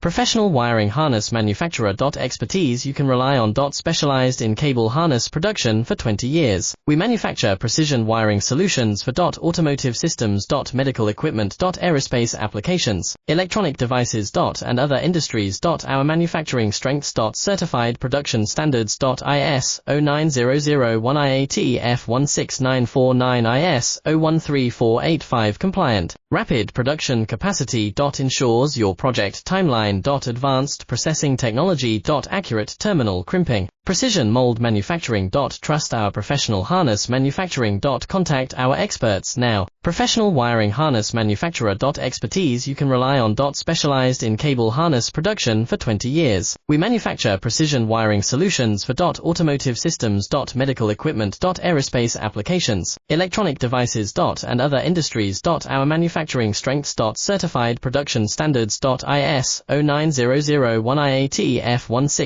Professional wiring harness manufacturer. Expertise you can rely on. Specialized in cable harness production for 20 years. We manufacture precision wiring solutions for automotive systems, medical equipment, aerospace applications, electronic devices, and other industries. Our manufacturing strengths. Certified production standards. IS 09001 IAT F16949 IS 013485 compliant. Rapid production capacity. Ensures your project timeline. Advanced processing technology. Accurate terminal crimping. Precision mold manufacturing. Trust our professional harness manufacturing. Contact our experts now. Professional wiring harness manufacturer. Expertise you can rely on. Specialized in cable harness production for 20 years. We manufacture precision wiring solutions for automotive systems, medical equipment, aerospace applications, electronic devices, and other industries. Our manufacturing strengths. Certified production standards. IS 09001 IAT F16949